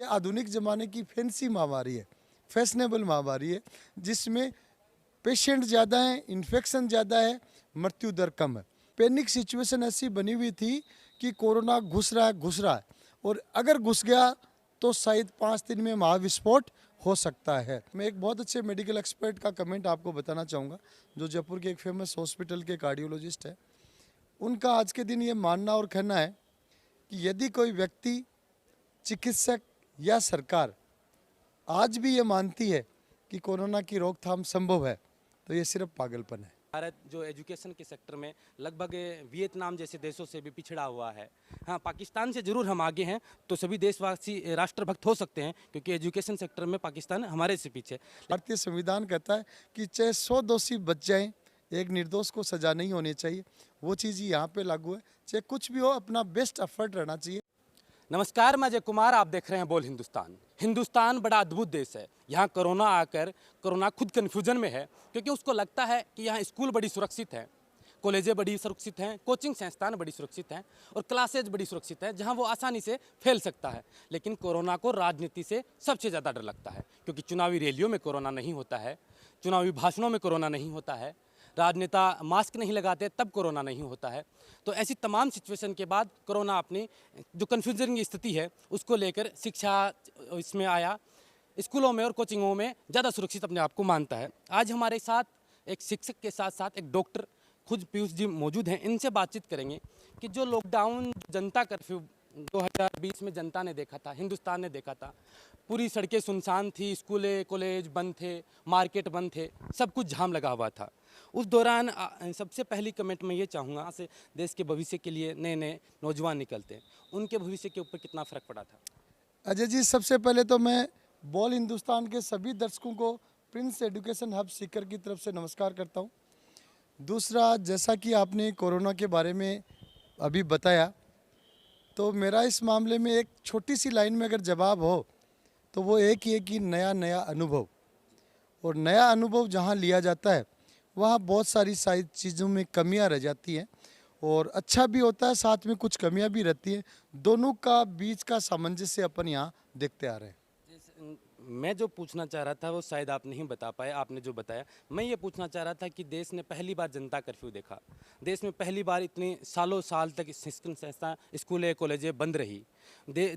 आधुनिक ज़माने की फैंसी महामारी है, फैशनेबल महामारी है, जिसमें पेशेंट ज़्यादा हैं, इन्फेक्शन ज़्यादा है, मृत्यु दर कम है। पैनिक सिचुएशन ऐसी बनी हुई थी कि कोरोना घुस रहा है और अगर घुस गया तो शायद 5 दिन में महाविस्फोट हो सकता है। मैं एक बहुत अच्छे मेडिकल एक्सपर्ट का कमेंट आपको बताना चाहूँगा, जो जयपुर के एक फेमस हॉस्पिटल के कार्डियोलॉजिस्ट है। उनका आज के दिन ये मानना और कहना है कि यदि कोई व्यक्ति, चिकित्सक या सरकार आज भी ये मानती है कि कोरोना की रोकथाम संभव है, तो ये सिर्फ पागलपन है। भारत जो एजुकेशन के सेक्टर में लगभग वियतनाम जैसे देशों से भी पिछड़ा हुआ है। हाँ, पाकिस्तान से ज़रूर हम आगे हैं, तो सभी देशवासी राष्ट्रभक्त हो सकते हैं, क्योंकि एजुकेशन सेक्टर में पाकिस्तान हमारे से पीछे। भारतीय संविधान कहता है कि चाहे 100 दोषी बच जाएं, एक निर्दोष को सजा नहीं होनी चाहिए। वो चीज़ यहाँ पे लागू है। चाहे कुछ भी हो, अपना बेस्ट एफर्ट रहना चाहिए। नमस्कार, मैं अजय कुमार, आप देख रहे हैं बोल हिंदुस्तान। हिंदुस्तान बड़ा अद्भुत देश है। यहाँ कोरोना आकर कोरोना खुद कन्फ्यूजन में है, क्योंकि उसको लगता है कि यहाँ स्कूल बड़ी सुरक्षित हैं, कॉलेजें बड़ी सुरक्षित हैं, कोचिंग संस्थान बड़ी सुरक्षित हैं और क्लासेज बड़ी सुरक्षित हैं, जहाँ वो आसानी से फैल सकता है। लेकिन कोरोना को राजनीति से सबसे ज़्यादा डर लगता है, क्योंकि चुनावी रैलियों में कोरोना नहीं होता है, चुनावी भाषणों में कोरोना नहीं होता है, राजनेता मास्क नहीं लगाते तब कोरोना नहीं होता है। तो ऐसी तमाम सिचुएशन के बाद कोरोना अपनी जो कन्फ्यूजन की स्थिति है उसको लेकर शिक्षा इसमें आया, स्कूलों में और कोचिंगों में ज़्यादा सुरक्षित अपने आप को मानता है। आज हमारे साथ एक शिक्षक के साथ साथ एक डॉक्टर खुद पीयूष जी मौजूद हैं। इनसे बातचीत करेंगे कि जो लॉकडाउन, जनता कर्फ्यू 2020 में जनता ने देखा था, हिंदुस्तान ने देखा था, पूरी सड़कें सुनसान थी, स्कूलें कॉलेज बंद थे, मार्केट बंद थे, सब कुछ जाम लगा हुआ था। उस दौरान सबसे पहली कमेंट मैं ये चाहूँगा से देश के भविष्य के लिए नए नए नौजवान निकलते हैं, उनके भविष्य के ऊपर कितना फ़र्क पड़ा था? अजय जी, सबसे पहले तो मैं बॉल हिंदुस्तान के सभी दर्शकों को प्रिंस एजुकेशन हब सीकर की तरफ से नमस्कार करता हूँ। दूसरा, जैसा कि आपने कोरोना के बारे में अभी बताया, तो मेरा इस मामले में एक छोटी सी लाइन में अगर जवाब हो तो वो एक ही है कि नया नया अनुभव। और नया अनुभव जहाँ लिया जाता है वहाँ बहुत सारी चीज़ों में कमियाँ रह जाती हैं और अच्छा भी होता है, साथ में कुछ कमियाँ भी रहती हैं। दोनों का बीच का सामंजस्य अपन यहाँ देखते आ रहे हैं। मैं जो पूछना चाह रहा था वो शायद आप नहीं बता पाए, आपने जो बताया। मैं ये पूछना चाह रहा था कि देश ने पहली बार जनता कर्फ्यू देखा, देश में पहली बार इतने सालों साल तक शिक्षण संस्था, स्कूलें कॉलेजें बंद रही।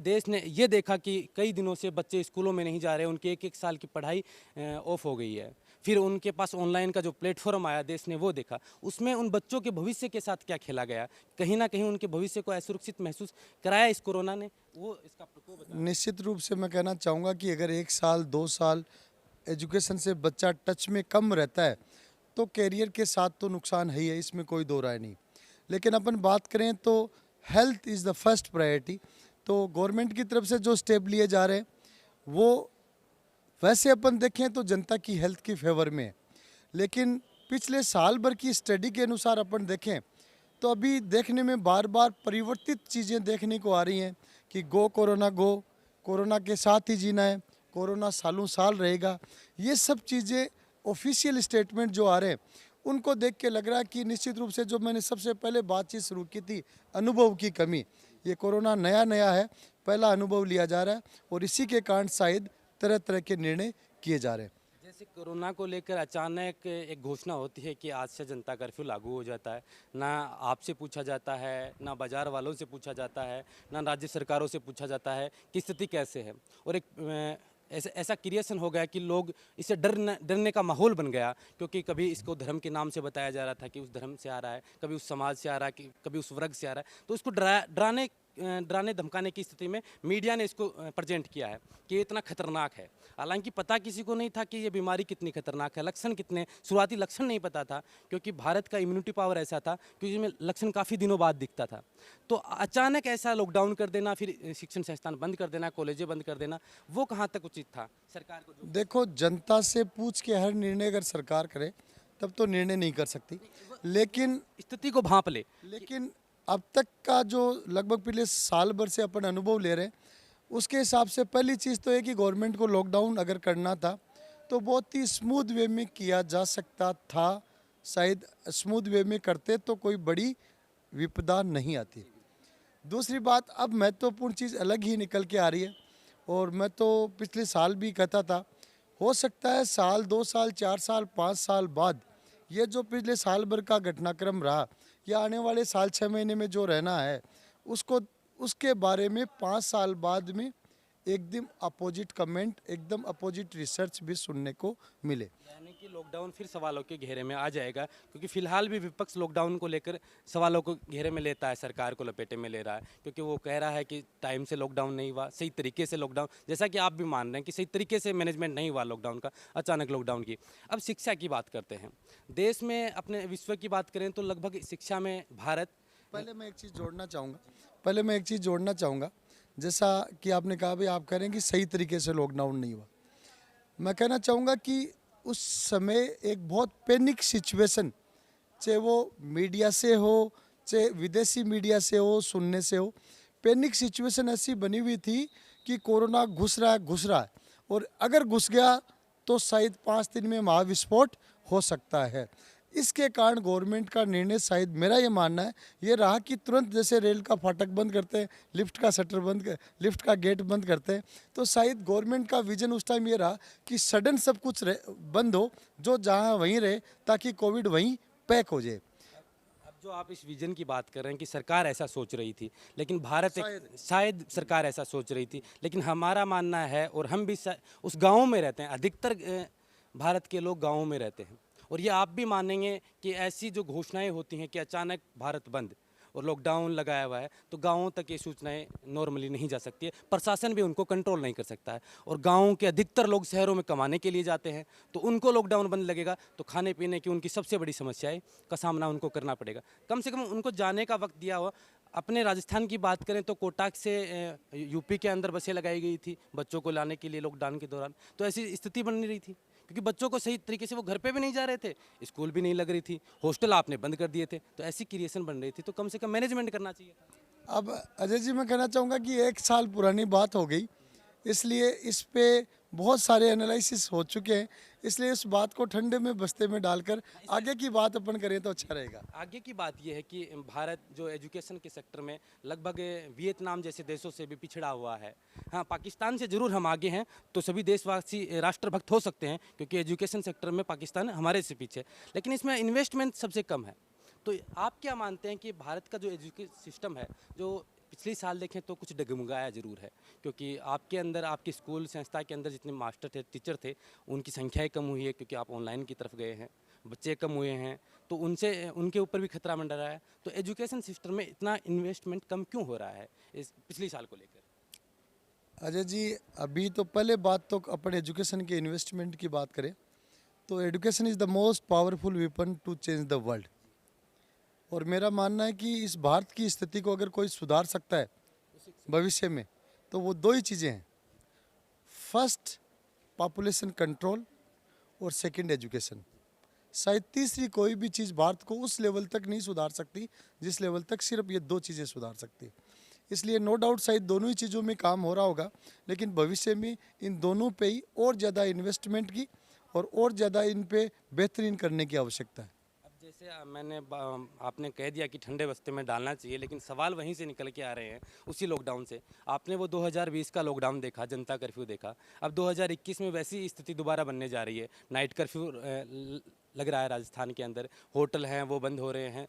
देश ने ये देखा कि कई दिनों से बच्चे स्कूलों में नहीं जा रहे, उनकी एक एक साल की पढ़ाई ऑफ हो गई है। फिर उनके पास ऑनलाइन का जो प्लेटफॉर्म आया, देश ने वो देखा। उसमें उन बच्चों के भविष्य के साथ क्या खेला गया, कहीं ना कहीं उनके भविष्य को असुरक्षित महसूस कराया इस कोरोना ने, वो इसका प्रकोप बताया। निश्चित रूप से मैं कहना चाहूँगा कि अगर 1 साल 2 साल एजुकेशन से बच्चा टच में कम रहता है तो कैरियर के साथ तो नुकसान है ही है, इसमें कोई दो राय नहीं। लेकिन अपन बात करें तो health is the first priority. तो गवर्नमेंट की तरफ से जो स्टेप लिए जा रहे हैं वो वैसे अपन देखें तो जनता की हेल्थ की फेवर में है। लेकिन पिछले साल भर की स्टडी के अनुसार अपन देखें तो अभी देखने में बार बार परिवर्तित चीज़ें देखने को आ रही हैं कि गो गो, कोरोना के साथ ही जीना है, कोरोना सालों साल रहेगा। ये सब चीज़ें ऑफिशियल स्टेटमेंट जो आ रहे हैं उनको देख के लग रहा है कि निश्चित रूप से जो मैंने सबसे पहले बातचीत शुरू की थी, अनुभव की कमी, ये कोरोना नया नया है, पहला अनुभव लिया जा रहा है और इसी के कारण शायद तरह तरह के निर्णय किए जा रहे हैं। जैसे कोरोना को लेकर अचानक एक घोषणा होती है कि आज से जनता कर्फ्यू लागू हो जाता है, ना आपसे पूछा जाता है, ना बाजार वालों से पूछा जाता है, ना राज्य सरकारों से पूछा जाता है कि स्थिति कैसे है। और एक ऐसा क्रिएशन हो गया कि लोग इससे डरने का माहौल बन गया, क्योंकि कभी इसको धर्म के नाम से बताया जा रहा था कि उस धर्म से आ रहा है, कभी उस समाज से आ रहा है, कि कभी उस वर्ग से आ रहा है। तो इसको डराने धमकाने की स्थिति में मीडिया ने इसको प्रेजेंट किया है कि ये इतना खतरनाक है। हालांकि पता किसी को नहीं था कि ये बीमारी कितनी खतरनाक है, लक्षण कितने, शुरुआती लक्षण नहीं पता था, क्योंकि भारत का इम्यूनिटी पावर ऐसा था कि इसमें लक्षण काफ़ी दिनों बाद दिखता था। तो अचानक ऐसा लॉकडाउन कर देना, फिर शिक्षण संस्थान बंद कर देना, कॉलेजें बंद कर देना, वो कहाँ तक उचित था सरकार को? देखो, जनता से पूछ के हर निर्णय अगर सरकार करे तब तो निर्णय नहीं कर सकती, लेकिन स्थिति को भांप ले। लेकिन अब तक का जो लगभग पिछले साल भर से अपन अनुभव ले रहे हैं उसके हिसाब से पहली चीज़ तो है कि गवर्नमेंट को लॉकडाउन अगर करना था तो बहुत ही स्मूथ वे में किया जा सकता था। शायद स्मूथ वे में करते तो कोई बड़ी विपदा नहीं आती। दूसरी बात, अब महत्वपूर्ण चीज़ अलग ही निकल के आ रही है, और मैं तो पिछले साल भी कहता था, हो सकता है साल 2 साल 4 साल 5 साल बाद ये जो पिछले साल भर का घटनाक्रम रहा या आने वाले साल 6 महीने में जो रहना है उसको उसके बारे में 5 साल बाद में एकदम अपोजिट कमेंट, एकदम अपोजिट रिसर्च भी सुनने को मिले। यानी कि लॉकडाउन फिर सवालों के घेरे में आ जाएगा, क्योंकि फिलहाल भी विपक्ष लॉकडाउन को लेकर सवालों को घेरे में लेता है, सरकार को लपेटे में ले रहा है, क्योंकि वो कह रहा है कि टाइम से लॉकडाउन नहीं हुआ, सही तरीके से लॉकडाउन, जैसा कि आप भी मान रहे हैं कि सही तरीके से मैनेजमेंट नहीं हुआ लॉकडाउन का, अचानक लॉकडाउन की। अब शिक्षा की बात करते हैं, देश में अपने विश्व की बात करें तो लगभग शिक्षा में भारत पहले मैं एक चीज़ जोड़ना चाहूँगा, जैसा कि आपने कहा भाई, आप कह रहे हैं कि सही तरीके से लॉकडाउन नहीं हुआ। मैं कहना चाहूँगा कि उस समय एक बहुत पैनिक सिचुएशन, चाहे वो मीडिया से हो, चाहे विदेशी मीडिया से हो, सुनने से हो, पैनिक सिचुएशन ऐसी बनी हुई थी कि कोरोना घुस रहा है और अगर घुस गया तो शायद 5 दिन में महाविस्फोट हो सकता है। इसके कारण गवर्नमेंट का निर्णय, शायद मेरा ये मानना है, ये रहा कि तुरंत जैसे रेल का फाटक बंद करते हैं, लिफ्ट का गेट बंद करते हैं, तो शायद गवर्नमेंट का विजन उस टाइम ये रहा कि सडन सब कुछ बंद हो, जो जहाँ वहीं रहे, ताकि कोविड वहीं पैक हो जाए। अब जो आप इस विजन की बात कर रहे हैं कि सरकार ऐसा सोच रही थी, लेकिन शायद सरकार ऐसा सोच रही थी, लेकिन हमारा मानना है, और हम भी उस गाँव में रहते हैं, अधिकतर भारत के लोग गाँवों में रहते हैं, और ये आप भी मानेंगे कि ऐसी जो घोषणाएं होती हैं कि अचानक भारत बंद और लॉकडाउन लगाया हुआ है, तो गाँवों तक ये सूचनाएं नॉर्मली नहीं जा सकती है, प्रशासन भी उनको कंट्रोल नहीं कर सकता है, और गाँव के अधिकतर लोग शहरों में कमाने के लिए जाते हैं, तो उनको लॉकडाउन बंद लगेगा तो खाने पीने की उनकी सबसे बड़ी समस्याएं का सामना उनको करना पड़ेगा। कम से कम उनको जाने का वक्त दिया हुआ। अपने राजस्थान की बात करें तो कोटाक से यूपी के अंदर बसें लगाई गई थी बच्चों को लाने के लिए लॉकडाउन के दौरान, तो ऐसी स्थिति बन नहीं रही थी, क्योंकि बच्चों को सही तरीके से वो घर पे भी नहीं जा रहे थे, स्कूल भी नहीं लग रही थी, हॉस्टल आपने बंद कर दिए थे, तो ऐसी क्रिएशन बन रही थी, तो कम से कम मैनेजमेंट करना चाहिए था। अब अजय जी, मैं कहना चाहूँगा कि 1 साल पुरानी बात हो गई, इसलिए इस पे बहुत सारे एनालिसिस हो चुके हैं, इसलिए इस बात को ठंडे में बस्ते में डालकर आगे की बात अपन करें तो अच्छा रहेगा। आगे की बात यह है कि भारत जो एजुकेशन के सेक्टर में लगभग वियतनाम जैसे देशों से भी पिछड़ा हुआ है। हाँ, पाकिस्तान से ज़रूर हम आगे हैं, तो सभी देशवासी राष्ट्रभक्त हो सकते हैं, क्योंकि एजुकेशन सेक्टर में पाकिस्तान हमारे से पीछे, लेकिन इसमें इन्वेस्टमेंट सबसे कम है। तो आप क्या मानते हैं कि भारत का जो एजुकेशन सिस्टम है, जो पिछले साल देखें तो कुछ डगमगाया ज़रूर है, क्योंकि आपके अंदर, आपके स्कूल संस्था के अंदर जितने मास्टर थे, टीचर थे, उनकी संख्याएँ कम हुई है, क्योंकि आप ऑनलाइन की तरफ गए हैं, बच्चे कम हुए हैं, तो उनके ऊपर भी खतरा मंडरा रहा है। तो एजुकेशन सिस्टम में इतना इन्वेस्टमेंट कम क्यों हो रहा है इस पिछले साल को लेकर? अजय जी, अभी तो पहले बात तो अपन एजुकेशन के इन्वेस्टमेंट की बात करें तो education is the most powerful weapon to change the world. और मेरा मानना है कि इस भारत की स्थिति को अगर कोई सुधार सकता है भविष्य में, तो वो 2 ही चीज़ें हैं। फर्स्ट, पॉपुलेशन कंट्रोल, और सेकंड, एजुकेशन। शायद तीसरी कोई भी चीज़ भारत को उस लेवल तक नहीं सुधार सकती जिस लेवल तक सिर्फ ये 2 चीज़ें सुधार सकती है। इसलिए नो डाउट शायद दोनों ही चीज़ों में काम हो रहा होगा, लेकिन भविष्य में इन दोनों पे ही और ज़्यादा इन्वेस्टमेंट की और ज़्यादा इन पे बेहतरीन करने की आवश्यकता है। अब जैसे आपने कह दिया कि ठंडे बस्ते में डालना चाहिए, लेकिन सवाल वहीं से निकल के आ रहे हैं, उसी लॉकडाउन से। आपने वो 2020 का लॉकडाउन देखा, जनता कर्फ्यू देखा, अब 2021 में वैसी स्थिति दोबारा बनने जा रही है। नाइट कर्फ्यू लग रहा है राजस्थान के अंदर, होटल हैं वो बंद हो रहे हैं।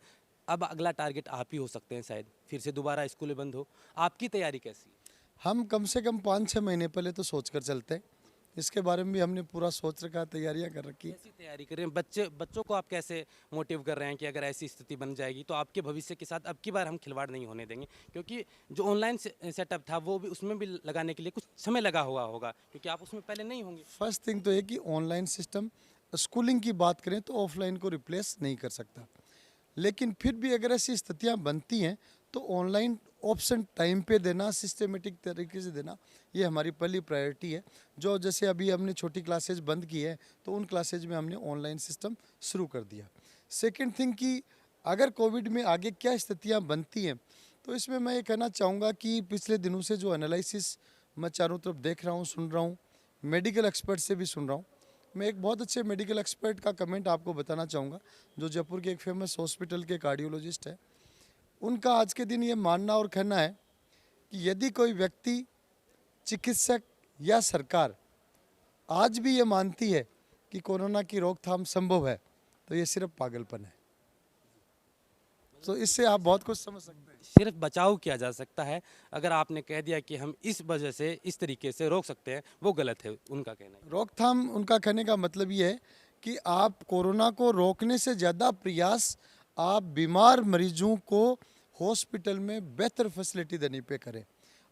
अब अगला टारगेट आप ही हो सकते हैं, शायद फिर से दोबारा स्कूलें बंद हो। आपकी तैयारी कैसी है? हम कम से कम 5-6 महीने पहले तो सोच कर चलते हैं, इसके बारे में भी हमने पूरा सोच रखा, तैयारियां कर रखी। कैसी तैयारी कर रहे हैं? बच्चों को आप कैसे मोटिव कर रहे हैं कि अगर ऐसी स्थिति बन जाएगी तो आपके भविष्य के साथ अब की बार हम खिलवाड़ नहीं होने देंगे? क्योंकि जो ऑनलाइन सेटअप था वो भी, उसमें भी लगाने के लिए कुछ समय लगा हुआ होगा, क्योंकि आप उसमें पहले नहीं होंगे। फर्स्ट थिंग तो ये कि ऑनलाइन सिस्टम, स्कूलिंग की बात करें तो ऑफलाइन को रिप्लेस नहीं कर सकता, लेकिन फिर भी अगर ऐसी स्थितियां बनती हैं तो ऑनलाइन ऑप्शन टाइम पे देना, सिस्टमेटिक तरीके से देना, ये हमारी पहली प्रायोरिटी है। जो जैसे अभी हमने छोटी क्लासेज बंद की है तो उन क्लासेज में हमने ऑनलाइन सिस्टम शुरू कर दिया। सेकंड थिंग कि अगर कोविड में आगे क्या स्थितियां बनती हैं, तो इसमें मैं ये कहना चाहूँगा कि पिछले दिनों से जो एनालिसिस मैं चारों तरफ देख रहा हूँ, सुन रहा हूँ, मेडिकल एक्सपर्ट से भी सुन रहा हूँ। मैं एक बहुत अच्छे मेडिकल एक्सपर्ट का कमेंट आपको बताना चाहूँगा, जो जयपुर के एक फेमस हॉस्पिटल के कार्डियोलॉजिस्ट है। उनका आज के दिन ये मानना और कहना है कि यदि कोई व्यक्ति चिकित्सक या सरकार आज भी ये मानती है कि कोरोना की रोकथाम संभव है, तो ये सिर्फ पागलपन है। तो इससे आप बहुत कुछ समझ सकते हैं। सिर्फ बचाव किया जा सकता है। अगर आपने कह दिया कि हम इस वजह से इस तरीके से रोक सकते हैं, वो गलत है उनका कहना है। रोकथाम उनका कहने का मतलब ये है कि आप कोरोना को रोकने से ज़्यादा प्रयास आप बीमार मरीजों को हॉस्पिटल में बेहतर फैसिलिटी देने पे करें।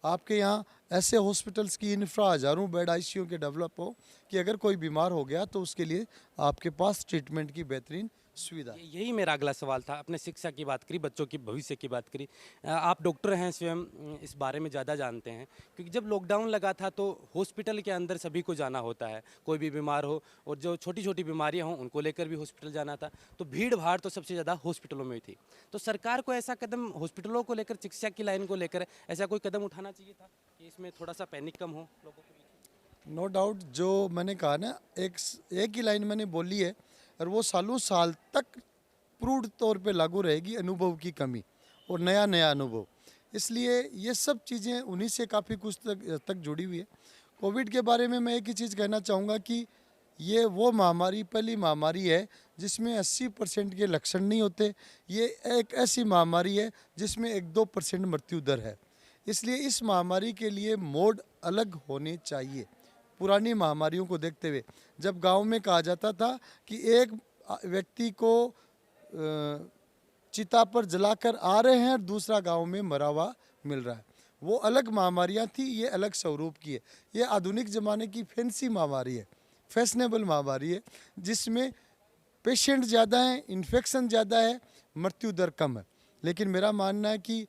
आपके यहाँ ऐसे हॉस्पिटल्स की इंफ्रा हज़ारों बेड आईसीयू के डेवलप हो कि अगर कोई बीमार हो गया तो उसके लिए आपके पास ट्रीटमेंट की बेहतरीन सुविधा है। यही मेरा अगला सवाल था। आपने शिक्षा की बात करी, बच्चों की भविष्य की बात करी। आप डॉक्टर हैं, स्वयं इस बारे में ज़्यादा जानते हैं, क्योंकि जब लॉकडाउन लगा था तो हॉस्पिटल के अंदर सभी को जाना होता है, कोई भी बीमार हो, और जो छोटी छोटी बीमारियां हों उनको लेकर भी हॉस्पिटल जाना था। तो भीड़ भाड़ तो सबसे ज़्यादा हॉस्पिटलों में थी। तो सरकार को ऐसा कदम हॉस्पिटलों को लेकर, शिक्षा की लाइन को लेकर ऐसा कोई कदम उठाना चाहिए था कि इसमें थोड़ा सा पैनिक कम हो लोगों के बीच। नो डाउट, जो मैंने कहा ना, एक ही लाइन मैंने बोली है और वो सालों साल तक प्रूव तौर पे लागू रहेगी, अनुभव की कमी और नया नया अनुभव। इसलिए ये सब चीज़ें उन्हीं से काफ़ी कुछ तक जुड़ी हुई है। कोविड के बारे में मैं एक ही चीज़ कहना चाहूँगा कि ये वो महामारी पहली महामारी है जिसमें 80% के लक्षण नहीं होते। ये एक ऐसी महामारी है जिसमें 1-2% मृत्यु दर है। इसलिए इस महामारी के लिए मोड अलग होने चाहिए। पुरानी महामारियों को देखते हुए जब गांव में कहा जाता था कि एक व्यक्ति को चिता पर जलाकर आ रहे हैं और दूसरा गांव में मरा हुआ मिल रहा है, वो अलग महामारियां थी, ये अलग स्वरूप की है। ये आधुनिक ज़माने की फैंसी महामारी है, फैशनेबल महामारी है, जिसमें पेशेंट ज़्यादा हैं, इन्फेक्शन ज़्यादा है, मृत्यु दर कम है। लेकिन मेरा मानना है कि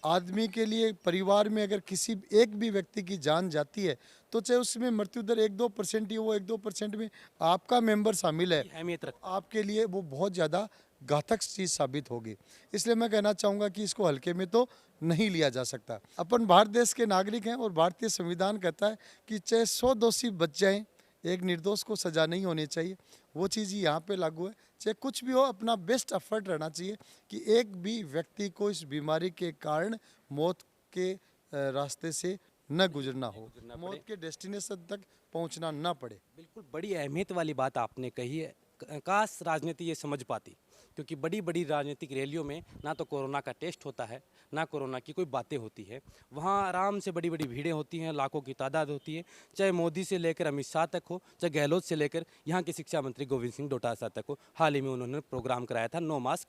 आदमी के लिए, परिवार में अगर किसी एक भी व्यक्ति की जान जाती है तो चाहे उसमें मृत्यु दर 1-2% ही, वो 1-2% में आपका मेंबर शामिल है, अहमियत रखता आपके लिए वो बहुत ज़्यादा घातक चीज़ साबित होगी। इसलिए मैं कहना चाहूँगा कि इसको हल्के में तो नहीं लिया जा सकता। अपन भारत देश के नागरिक हैं और भारतीय संविधान कहता है कि चाहे 100 दोषी बच जाएं, एक निर्दोष को सज़ा नहीं होनी चाहिए। वो चीज़ ही यहाँ पे लागू है। चाहे कुछ भी हो, अपना बेस्ट एफर्ट रहना चाहिए कि एक भी व्यक्ति को इस बीमारी के कारण मौत के रास्ते से न गुजरना हो, मौत के डेस्टिनेशन तक पहुँचना ना पड़े। बिल्कुल, बड़ी अहमियत वाली बात आपने कही है। काश राजनीति ये समझ पाती, क्योंकि बड़ी बड़ी राजनीतिक रैलियों में ना तो कोरोना का टेस्ट होता है, ना कोरोना की कोई बातें होती है। वहाँ आराम से बड़ी बड़ी भीड़ें होती हैं, लाखों की तादाद होती है, चाहे मोदी से लेकर अमित शाह तक हो, चाहे गहलोत से लेकर यहाँ के शिक्षा मंत्री गोविंद सिंह डोटासरा तक हो। हाल ही में उन्होंने प्रोग्राम कराया था, नो मास्क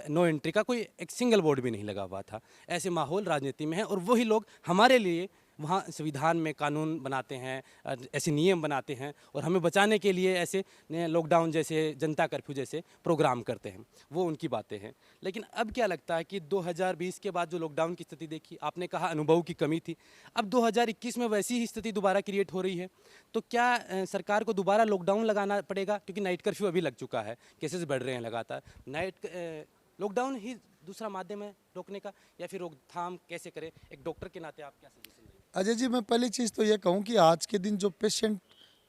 नो एंट्री का कोई एक सिंगल बोर्ड भी नहीं लगा हुआ था। ऐसे माहौल राजनीति में है, और वही लोग हमारे लिए वहाँ संविधान में कानून बनाते हैं, ऐसे नियम बनाते हैं, और हमें बचाने के लिए ऐसे लॉकडाउन जैसे, जनता कर्फ्यू जैसे प्रोग्राम करते हैं। वो उनकी बातें हैं। लेकिन अब क्या लगता है कि 2020 के बाद जो लॉकडाउन की स्थिति देखी, आपने कहा अनुभव की कमी थी, अब 2021 में वैसी ही स्थिति दोबारा क्रिएट हो रही है, तो क्या सरकार को दोबारा लॉकडाउन लगाना पड़ेगा? क्योंकि नाइट कर्फ्यू अभी लग चुका है, केसेस बढ़ रहे हैं लगातार। लॉकडाउन ही दूसरा माध्यम है रोकने का, या फिर रोकथाम कैसे करें? एक डॉक्टर के नाते आप क्या सजेशन देंगे? अजय जी, मैं पहली चीज़ तो ये कहूँ कि आज के दिन जो पेशेंट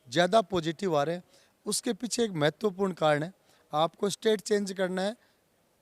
ज़्यादा पॉजिटिव आ रहे हैं उसके पीछे एक महत्वपूर्ण कारण है। आपको स्टेट चेंज करना है,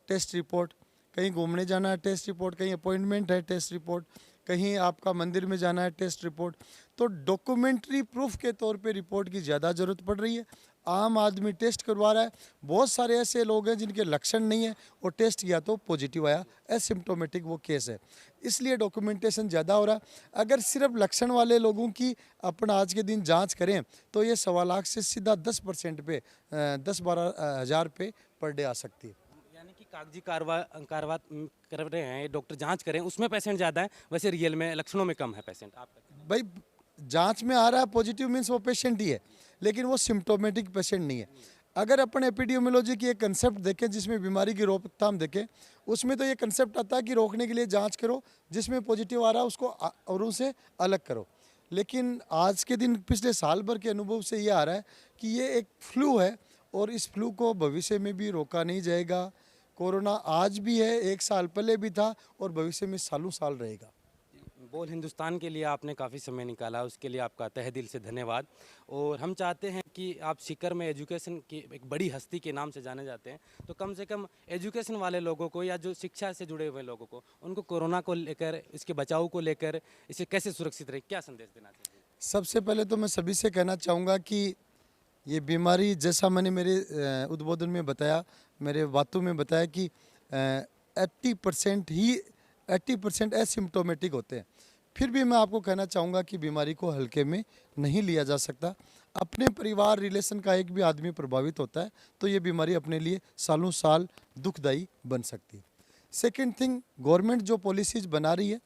टेस्ट रिपोर्ट, कहीं घूमने जाना है टेस्ट रिपोर्ट, कहीं अपॉइंटमेंट है टेस्ट रिपोर्ट, कहीं आपका मंदिर में जाना है टेस्ट रिपोर्ट। तो डॉक्यूमेंट्री प्रूफ के तौर पे रिपोर्ट की ज़्यादा ज़रूरत पड़ रही है। आम आदमी टेस्ट करवा रहा है, बहुत सारे ऐसे लोग हैं जिनके लक्षण नहीं है और टेस्ट किया तो पॉजिटिव आया, एसिम्प्टोमेटिक वो केस है, इसलिए डॉक्यूमेंटेशन ज़्यादा हो रहा है। अगर सिर्फ लक्षण वाले लोगों की अपन आज के दिन जांच करें तो ये 1.25 लाख से सीधा 10% पे 10-12 हज़ार पे पर डे आ सकती है। यानी कि कागजी कारवा कर रहे हैं डॉक्टर, जांच करें उसमें पेशेंट ज़्यादा है, वैसे रियल में लक्षणों में कम है पेशेंट। आपका भाई, जांच में आ रहा है पॉजिटिव मीन्स वो पेशेंट ही है, लेकिन वो सिम्टोमेटिक पेशेंट नहीं है। अगर अपन एपिडियोमोलॉजी की एक कंसेप्ट देखें जिसमें बीमारी की रोकथाम देखें, उसमें तो ये कंसेप्ट आता है कि रोकने के लिए जांच करो, जिसमें पॉजिटिव आ रहा है उसको औरों से अलग करो। लेकिन आज के दिन पिछले साल भर के अनुभव से ये आ रहा है कि ये एक फ्लू है और इस फ्लू को भविष्य में भी रोका नहीं जाएगा। कोरोना आज भी है, 1 साल पहले भी था और भविष्य में सालों साल रहेगा। बोल हिंदुस्तान के लिए आपने काफ़ी समय निकाला, उसके लिए आपका तहे दिल से धन्यवाद। और हम चाहते हैं कि आप सीकर में एजुकेशन की एक बड़ी हस्ती के नाम से जाने जाते हैं, तो कम से कम एजुकेशन वाले लोगों को या जो शिक्षा से जुड़े हुए लोगों को, उनको कोरोना को लेकर, इसके बचाव को लेकर, इसे कैसे सुरक्षित रहे, क्या संदेश देना चाहिए? सबसे पहले तो मैं सभी से कहना चाहूँगा कि ये बीमारी, जैसा मैंने मेरे उद्बोधन में बताया, मेरे बातों में बताया कि 80% एसिम्प्टोमेटिक होते हैं। फिर भी मैं आपको कहना चाहूँगा कि बीमारी को हल्के में नहीं लिया जा सकता। अपने परिवार रिलेशन का एक भी आदमी प्रभावित होता है तो ये बीमारी अपने लिए सालों साल दुखदायी बन सकती है। सेकेंड थिंग, गवर्नमेंट जो पॉलिसीज़ बना रही है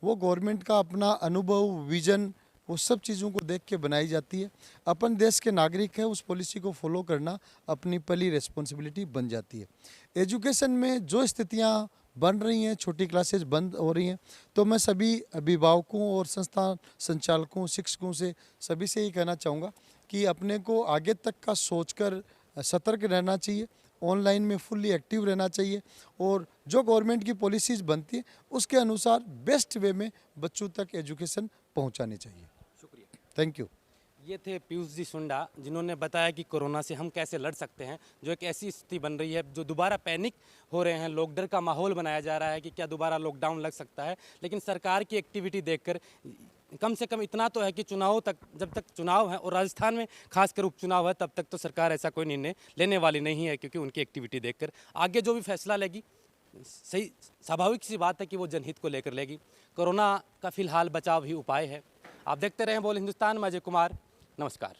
वो गवर्नमेंट का अपना अनुभव, विजन, वो सब चीज़ों को देख के बनाई जाती है। अपन देश के नागरिक हैं, उस पॉलिसी को फॉलो करना अपनी पहली रिस्पॉन्सिबिलिटी बन जाती है। एजुकेशन में जो स्थितियां बन रही हैं, छोटी क्लासेस बंद हो रही हैं, तो मैं सभी अभिभावकों और संस्थान संचालकों, शिक्षकों से सभी से ही कहना चाहूँगा कि अपने को आगे तक का सोचकर सतर्क रहना चाहिए, ऑनलाइन में फुल्ली एक्टिव रहना चाहिए और जो गवर्नमेंट की पॉलिसीज़ बनती है उसके अनुसार बेस्ट वे में बच्चों तक एजुकेशन पहुंचानी चाहिए। शुक्रिया। Thank you. ये थे पीयूष जी सुंडा, जिन्होंने बताया कि कोरोना से हम कैसे लड़ सकते हैं। जो एक ऐसी स्थिति बन रही है, जो दोबारा पैनिक हो रहे हैं लोग, डर का माहौल बनाया जा रहा है कि क्या दोबारा लॉकडाउन लग सकता है। लेकिन सरकार की एक्टिविटी देखकर कम से कम इतना तो है कि चुनाव तक, जब तक चुनाव है और राजस्थान में खासकर उपचुनाव है, तब तक तो सरकार ऐसा कोई निर्णय लेने वाली नहीं है, क्योंकि उनकी एक्टिविटी देखकर आगे जो भी फैसला लेगी, सही स्वाभाविक सी बात है कि वो जनहित को लेकर लेगी। कोरोना का फिलहाल बचाव ही उपाय है। आप देखते रहें बोल हिंदुस्तान में। अजय कुमार, नमस्कार।